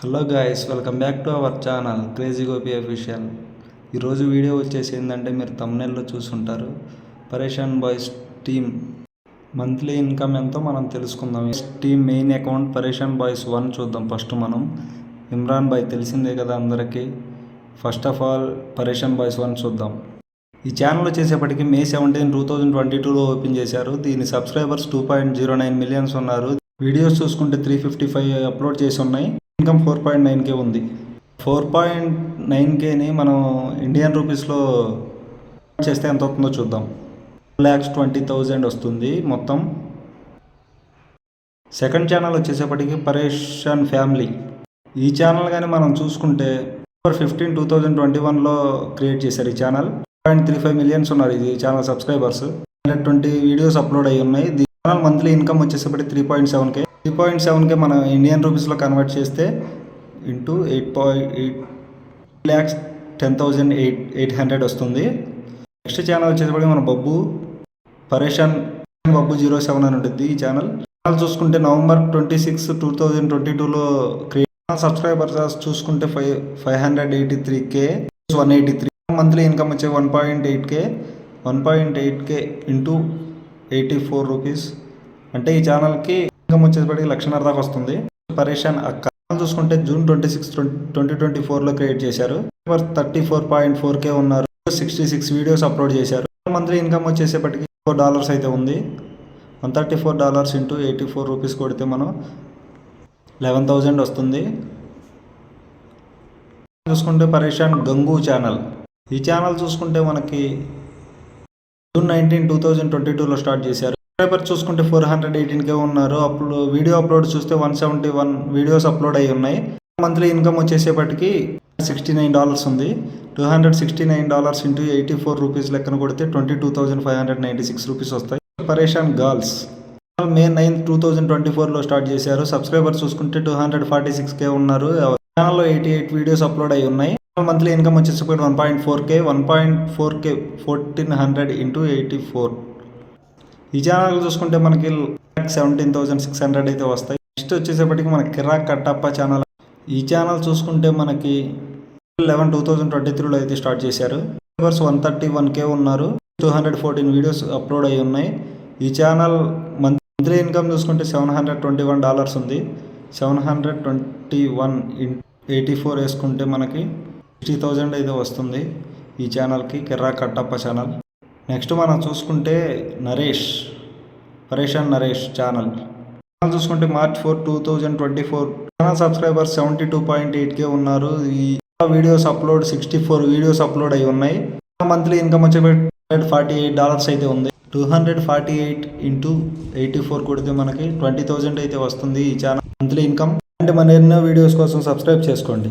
Hello guys, welcome back to our channel crazy Gopi official. ఈరోజు video వచ్చేసి ఏంటంటే మీరు థంబ్నెయిల్లో చూసుంటారు. పరేషాన్ బాయ్స్ టీమ్ మంత్లీ ఇన్కమ్ ఎంతో మనం తెలుసుకుందాం. టీమ్ మెయిన్ అకౌంట్ పరేషాన్ బాయ్స్ 1 చూద్దాం. ఫస్ట్ మనం ఇమ్రాన్ బాయ్ తెలిసిందే కదా అందరికీ. ఫస్ట్ ఆఫ్ ఆల్ పరేషాన్ బాయ్స్ 1 చూద్దాం. ఈ ఛానల్ వచ్చేసేపటికి May 17, 2022లో ఓపెన్ చేశారు. దీని సబ్స్క్రైబర్స్ 2.09 మిలియన్స్ ఉన్నారు. వీడియోస్ చూసుకుంటే 355 అప్లోడ్ చేసి ఉన్నాయి. ఇన్కమ్ 4.9K ఉంది. 4.9Kని మనం ఇండియన్ రూపీస్లో చేస్తే ఎంత అవుతుందో చూద్దాం. 1,20,000 వస్తుంది మొత్తం. సెకండ్ ఛానల్ వచ్చేసేపటికి పరేషాన్ ఫ్యామిలీ. ఈ ఛానల్ కానీ మనం చూసుకుంటే October 15, 2021లో క్రియేట్ చేశారు ఈ ఛానల్. 1.35 మిలియన్స్ ఉన్నారు ఈ ఛానల్ సబ్స్క్రైబర్స్. 120 వీడియోస్ అప్లోడ్ అయ్యి ఉన్నాయి. ఈ channel monthly income వచ్చేసేపటికి 3.7K. 3.7K మనం ఇండియన్ రూపీస్లో కన్వర్ట్ చేస్తే ఇంటూ 8.10,800 వస్తుంది. నెక్స్ట్ ఛానల్ వచ్చేసరికి మన పరేషాన్ బబ్బు 07 అని ఉంటుంది ఈ ఛానల్. చూసుకుంటే November 26, 2022లో క్రియేట్. సబ్స్క్రైబర్స్ చూసుకుంటే 583K, 183. మంత్లీ ఇన్కమ్ వచ్చే 1.8K. 1.8K ఇంటూ 84 రూపీస్ అంటే ఈ ఛానల్కి ఇన్కమ్ వచ్చేసరికి 1,50,000 దాకా వస్తుంది. పరేషాన్ అక్క చూసుకుంటే June 26, 2024లో క్రియేట్ చేశారు. 34.4K ఉన్నారు. 66 వీడియోస్ అప్లోడ్ చేశారు. మంత్లీ ఇన్కమ్ వచ్చేసేపటికి $4 అయితే ఉంది. $134 ఇంటూ 84 రూపీస్ కొడితే మనం 11,000 వస్తుంది. చూసుకుంటే పరేషాన్ గంగు ఛానల్. ఈ ఛానల్ చూసుకుంటే మనకి June 19, 2022లో స్టార్ట్ చేశారు. సబ్స్క్రైబర్ చూసుకుంటే 418K ఉన్నారు. వీడియో అప్లోడ్ చూస్తే 171 వీడియోస్ అప్లోడ్ అయ్యి ఉన్నాయి. మంత్లీ ఇన్కమ్ వచ్చేసేపటికి $69 ఉంది. $269 ఇంటూ 84 రూపీస్ లెక్కన కొడితే 22,596 రూపీస్ వస్తాయి. పరేషాన్ గర్ల్స్ May 9, 2024లో స్టార్ట్ చేశారు. సబ్స్క్రైబర్ చూసుకుంటే 246K ఉన్నారు. ఛానల్లో 88 వీడియోస్ అప్లోడ్ అయ్యి ఉన్నాయి. మంత్లీ ఇన్కమ్ వచ్చేసరికి 1.4K. 1.4K 1,400 into 84. ఈ ఛానల్ చూసుకుంటే మనకి 17,600 అయితే వస్తాయి. నెక్స్ట్ వచ్చేసేపటికి మన కిరాక్ కట్టప్ప ఛానల్. ఈ ఛానల్ చూసుకుంటే మనకి 11, 2023లో అయితే స్టార్ట్ చేశారు. సబ్స్క్రైబర్స్ 131K ఉన్నారు. 214 వీడియోస్ అప్లోడ్ అయ్యి ఉన్నాయి. ఈ ఛానల్ మంత్లీ ఇన్కమ్ చూసుకుంటే $721 ఉంది. 721 84 వేసుకుంటే మనకి 60,000 అయితే వస్తుంది ఈ ఛానల్కి. కిరాక్ కట్టప్ప ఛానల్. నెక్స్ట్ మనం చూసుకుంటే పరేషాన్ నరేష్ ఛానల్ చూసుకుంటే March 4, 2024 ఛానల్ సబ్స్క్రైబర్స్ 72.8K ఉన్నారు. ఈ వీడియోస్ అప్లోడ్ 64 వీడియోస్ అప్లోడ్ అయి ఉన్నాయి. మంత్లీ ఇన్కమ్ వచ్చే $248 అయితే ఉంది. 248 ఇంటూ 84 కొడితే మనకి 20,000 అయితే వస్తుంది ఈ ఛానల్ మంత్లీ ఇన్కమ్. అంటే మన ఎన్నో వీడియోస్ కోసం సబ్స్క్రైబ్ చేసుకోండి.